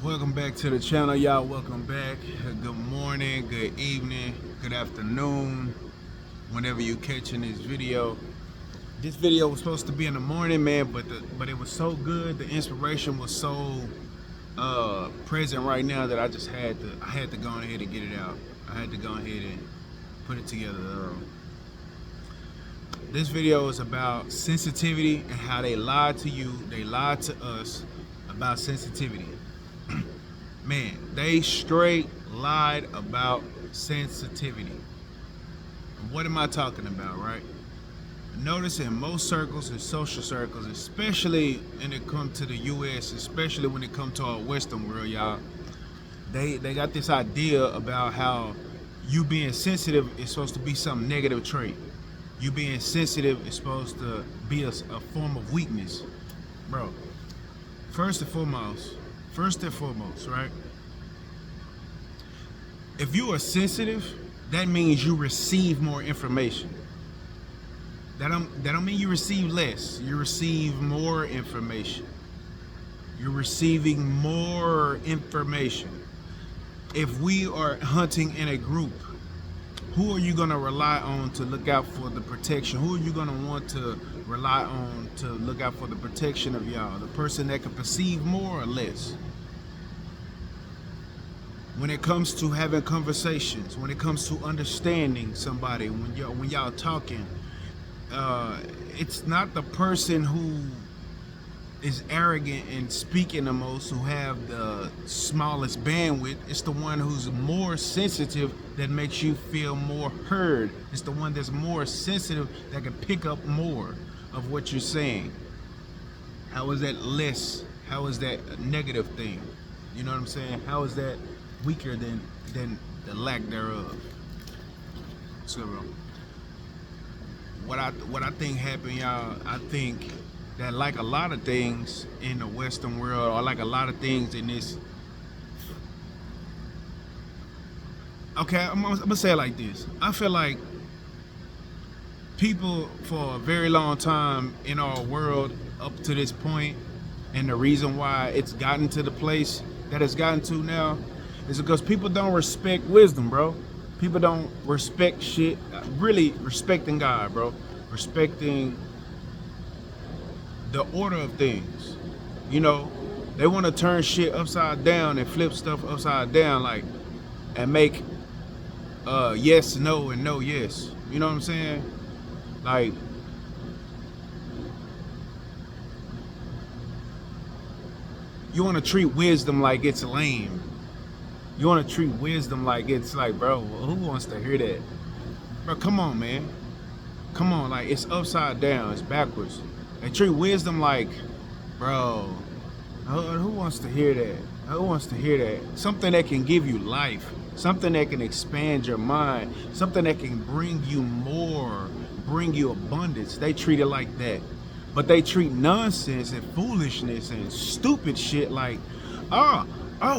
Welcome back to the channel, y'all. Welcome back. Good morning, good evening, good afternoon, whenever you're catching this video. This video was supposed to be in the morning, man, but it was so good. The inspiration was so present right now that I had to go ahead and get it out. I had to go ahead and put it together. This video is about sensitivity and how they lied to you, they lied to us about sensitivity. Man, they straight lied about sensitivity. What am I talking about, right? Notice in most circles and social circles, especially when it comes to the US, especially when it comes to our Western world, y'all, they got this idea about how you being sensitive is supposed to be some negative trait. You being sensitive is supposed to be a form of weakness. Bro, first and foremost, right? If you are sensitive, that means you receive more information. That don't mean you receive less. You receive more information. You're receiving more information. If we are hunting in a group, who are you gonna rely on to look out for the protection? Who are you gonna want to rely on to look out for the protection of y'all? The person that can perceive more or less? When it comes to having conversations, when it comes to understanding somebody, when y'all talking, it's not the person who is arrogant and speaking the most, who have the smallest bandwidth. It's the one who's more sensitive that makes you feel more heard. It's the one that's more sensitive that can pick up more of what you're saying. How is that less? How is that a negative thing? You know what I'm saying? How is that weaker than the lack thereof? So what I think happened, y'all, I think that like a lot of things in the Western world, or like a lot of things in this, okay, I'm gonna say it like this. I feel like people for a very long time in our world up to this point, and the reason why it's gotten to the place that it's gotten to now is because people don't respect wisdom, bro. People don't respect shit. Really respecting God, bro. Respecting the order of things. You know, they want to turn shit upside down and flip stuff upside down, like, and make yes, no, and no, yes. You know what I'm saying? Like, you want to treat wisdom like it's lame. You want to treat wisdom like it's like, bro, who wants to hear that? Bro, come on, man. Come on, like, it's upside down, it's backwards. They treat wisdom like, bro, who wants to hear that? Who wants to hear that? Something that can give you life, something that can expand your mind, something that can bring you more, bring you abundance. They treat it like that. But they treat nonsense and foolishness and stupid shit like, oh,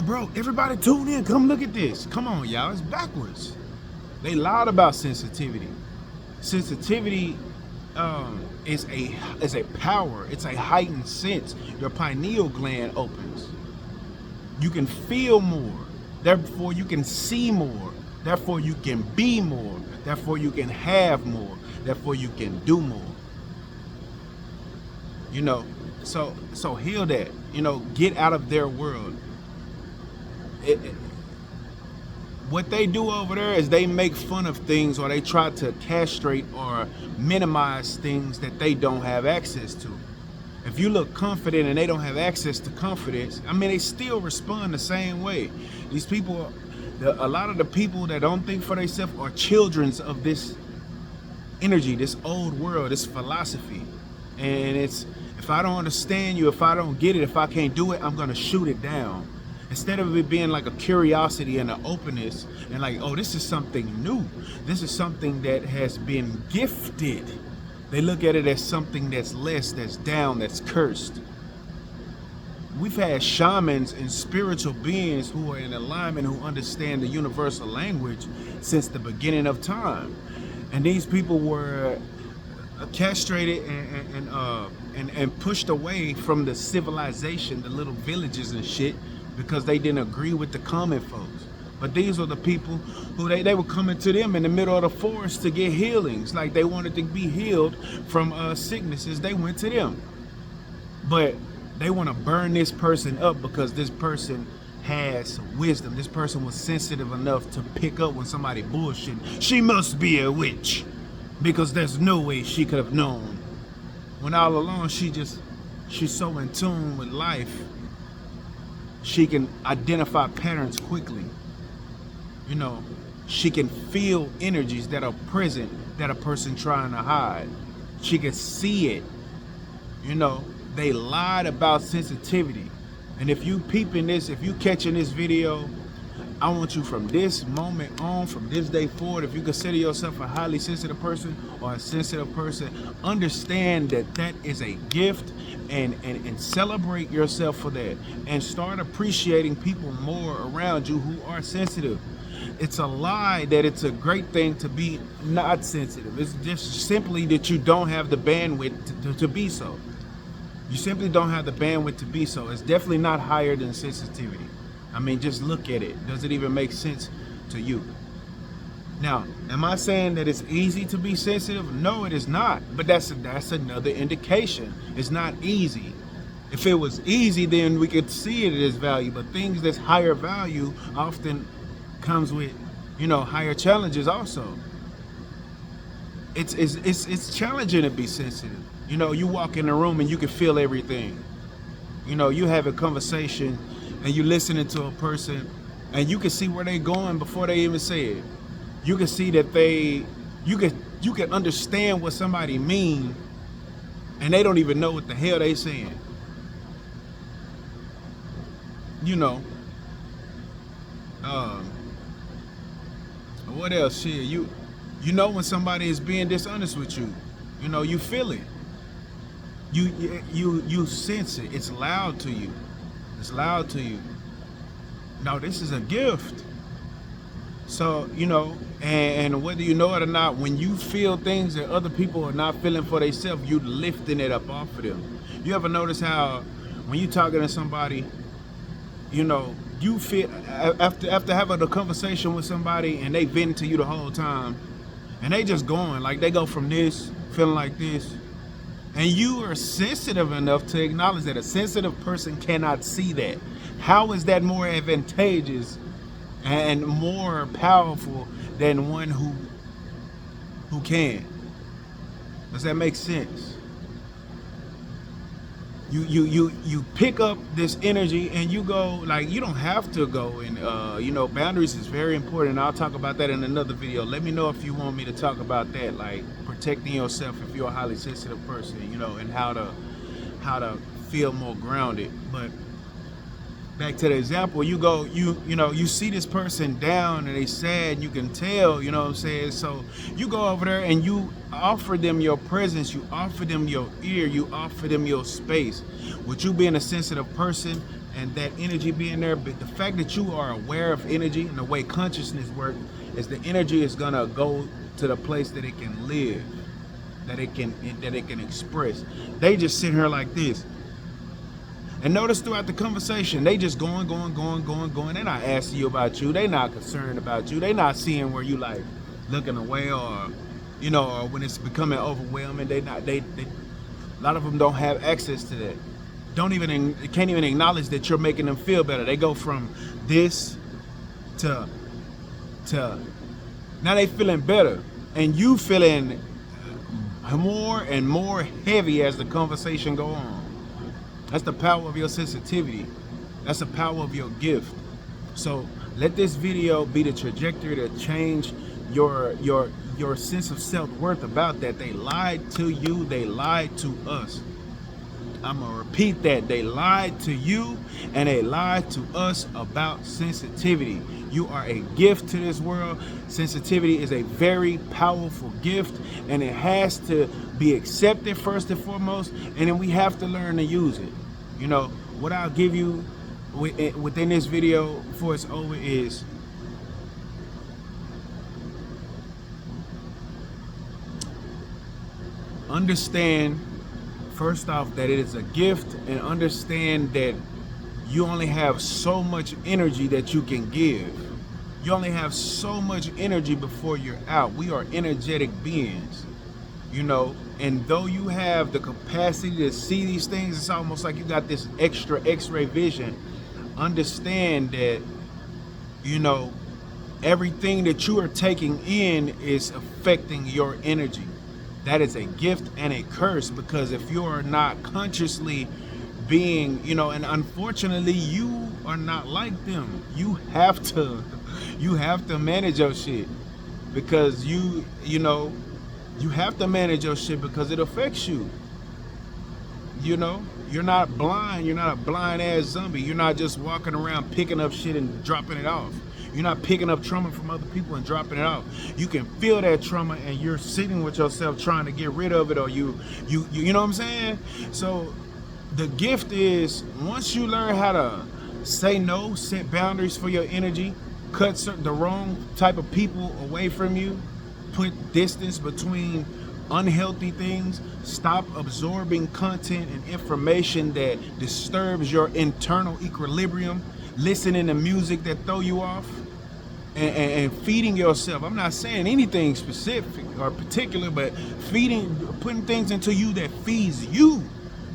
bro, everybody tune in, come look at this. Come on, y'all, it's backwards. They lied about sensitivity. Sensitivity is a power. It's a heightened sense. Your pineal gland opens. You can feel more. Therefore, you can see more. Therefore, you can be more. Therefore, you can have more. Therefore, you can do more. You know, so heal that. You know, get out of their world. What they do over there is they make fun of things, or they try to castrate or minimize things that they don't have access to. If you look confident and they don't have access to confidence, I mean, they still respond the same way. These people, a lot of the people that don't think for themselves are children of this energy, this old world, this philosophy. And it's, if I don't understand you, if I don't get it, if I can't do it, I'm gonna shoot it down. Instead of it being like a curiosity and an openness, and like, oh, this is something new. This is something that has been gifted. They look at it as something that's less, that's down, that's cursed. We've had shamans and spiritual beings who are in alignment, who understand the universal language since the beginning of time. And these people were castrated and pushed away from the civilization, the little villages and shit, because they didn't agree with the common folks. But these are the people who they were coming to them in the middle of the forest to get healings. Like they wanted to be healed from sicknesses. They went to them. But they want to burn this person up because this person has wisdom. This person was sensitive enough to pick up when somebody bullshit. She must be a witch because there's no way she could have known. When all along she's so in tune with life, she can identify patterns quickly. You know, she can feel energies that are present that a person trying to hide. She can see it. You know, they lied about sensitivity. And if you peeping this, if you catching this video, I want you from this moment on, from this day forward, if you consider yourself a highly sensitive person or a sensitive person, understand that that is a gift and celebrate yourself for that. And start appreciating people more around you who are sensitive. It's a lie that it's a great thing to be not sensitive. It's just simply that you don't have the bandwidth to be so. You simply don't have the bandwidth to be so. It's definitely not higher than sensitivity. I mean, just look at it. Does it even make sense to you? Now, am I saying that it's easy to be sensitive? No, it is not. But that's another indication. It's not easy. If it was easy, then we could see it as value. But things that's higher value often comes with, you know, higher challenges also. It's challenging to be sensitive. You know, you walk in a room and you can feel everything. You know, you have a conversation and you listening to a person and you can see where they're going before they even say it. You can see that you can understand what somebody mean and they don't even know what the hell they saying. You know, what else? Shit, you know when somebody is being dishonest with you. You know, you feel it. You sense it. It's loud to you. It's loud to you. No, this is a gift. So, you know, and whether you know it or not, when you feel things that other people are not feeling for themselves, you lifting it up off of them. You ever notice how when you talking to somebody, you know, you feel after having a conversation with somebody and they vent to you the whole time, and they just going like they go from this feeling like this, and you are sensitive enough to acknowledge that a sensitive person cannot see that. How is that more advantageous and more powerful than one who can? Does that make sense? You pick up this energy and you go, like, you don't have to go, and you know, boundaries is very important. I'll talk about that in another video. Let me know if you want me to talk about that, like protecting yourself if you're a highly sensitive person, you know, and how to feel more grounded. But back to the example, you go, you know, you see this person down and they sad, you can tell, you know what I'm saying? So you go over there and you offer them your presence, you offer them your ear, you offer them your space. With you being a sensitive person and that energy being there, but the fact that you are aware of energy and the way consciousness works is the energy is gonna go to the place that it can live, that it can express. They just sit here like this. And notice throughout the conversation, they just going. They're not asking you about you. They're not concerned about you. They're not seeing where you like looking away, or, you know, or when it's becoming overwhelming. They a lot of them don't have access to that. Can't even acknowledge that you're making them feel better. They go from this to now they feeling better, and you feeling more and more heavy as the conversation go on. That's the power of your sensitivity. That's the power of your gift. So let this video be the trajectory to change your sense of self-worth about that. They lied to you. They lied to us. I'm going to repeat that. They lied to you and they lied to us about sensitivity. You are a gift to this world. Sensitivity is a very powerful gift, and it has to be accepted first and foremost, and then we have to learn to use it. You know, what I'll give you within this video before it's over is understand first off, that it is a gift, and understand that you only have so much energy that you can give. You only have so much energy before you're out. We are energetic beings, you know, and though you have the capacity to see these things, it's almost like you got this extra x-ray vision. Understand that, you know, everything that you are taking in is affecting your energy. That is a gift and a curse, because if you are not consciously being, you know, and unfortunately you are not like them. You have to manage your shit, because you know, you have to manage your shit because it affects you. You know, you're not blind. You're not a blind ass zombie. You're not just walking around picking up shit and dropping it off. You're not picking up trauma from other people and dropping it off. You can feel that trauma and you're sitting with yourself trying to get rid of it, or you know what I'm saying? So the gift is, once you learn how to say no, set boundaries for your energy, cut the wrong type of people away from you, put distance between unhealthy things, stop absorbing content and information that disturbs your internal equilibrium, listening to music that throw you off, and feeding yourself. I'm not saying anything specific or particular, but putting things into you that feeds you,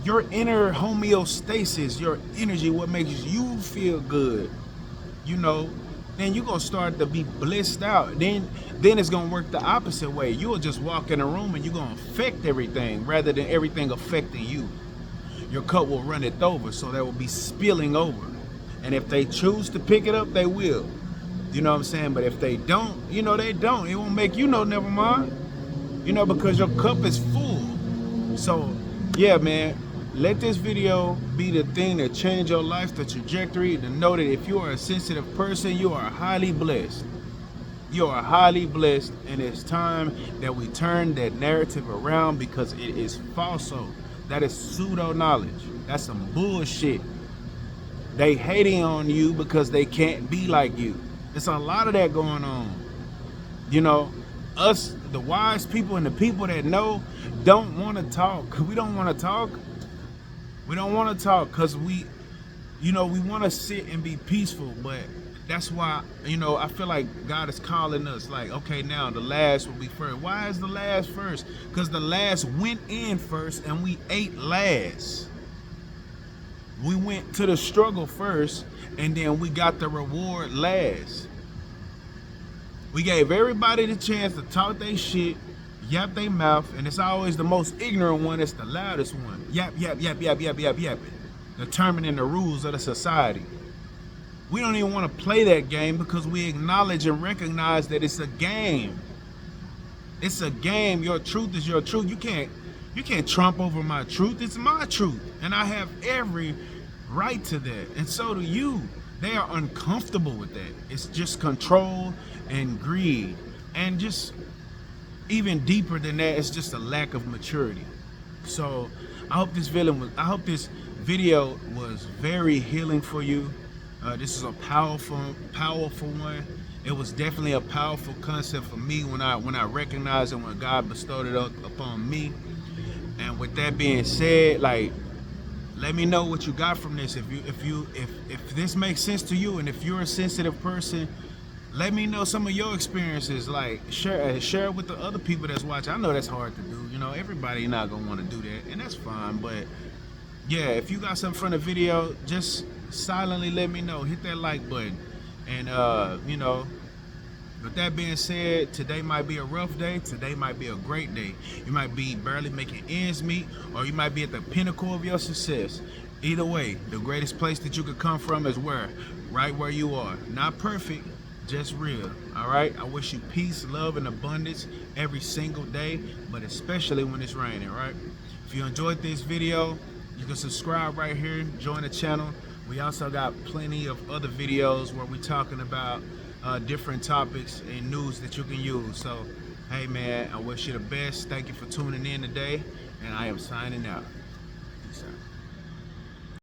your inner homeostasis, your energy, what makes you feel good, you know, then you're gonna start to be blissed out. Then it's gonna work the opposite way. You'll just walk in a room and you're gonna affect everything rather than everything affecting you. Your cup will run it over, so that will be spilling over. And if they choose to pick it up, they will. You know what I'm saying? But if they don't, you know, they don't. It won't make you know, never mind. You know, because your cup is full. So, yeah, man. Let this video be the thing that change your life, the trajectory, to know that if you are a sensitive person, you are highly blessed. You are highly blessed, and it's time that we turn that narrative around, because it is falso. That is pseudo knowledge. That's some bullshit. They hating on you because they can't be like you. There's a lot of that going on. You know, us, the wise people and the people that know, don't want to talk. We don't want to talk. We don't want to talk because we want to sit and be peaceful. But that's why, you know, I feel like God is calling us, like, okay, now the last will be first. Why is the last first? Because the last went in first and we ate last. We went to the struggle first, and then we got the reward last. We gave everybody the chance to talk their shit, yap their mouth, and it's always the most ignorant one that's the loudest one. Yap, yap, yap, yap, yap, yap, yap. Determining the rules of the society. We don't even want to play that game because we acknowledge and recognize that it's a game. It's a game. Your truth is your truth. You can't trump over my truth. It's my truth. And I have every right to that. And so do you. They are uncomfortable with that. It's just control and greed. And just even deeper than that, it's just a lack of maturity. So I hope this video was very healing for you. This is a powerful one. It was definitely a powerful concept for me when I recognized it, when God bestowed it upon me. And with that being said, like, let me know what you got from this. If this makes sense to you, and if you're a sensitive person, let me know some of your experiences. Like, share it with the other people that's watching. I know that's hard to do. You know, everybody not gonna want to do that, and that's fine. But yeah, if you got something from the video, just silently let me know. Hit that like button, and you know. With that being said, today might be a rough day. Today might be a great day. You might be barely making ends meet, or you might be at the pinnacle of your success. Either way, the greatest place that you could come from is right where you are. Not perfect, just real. All right? I wish you peace, love, and abundance every single day, but especially when it's raining, right? If you enjoyed this video, you can subscribe right here, join the channel. We also got plenty of other videos where we're talking about different topics and news that you can use. So, hey man, I wish you the best. Thank you for tuning in today, and I am signing out.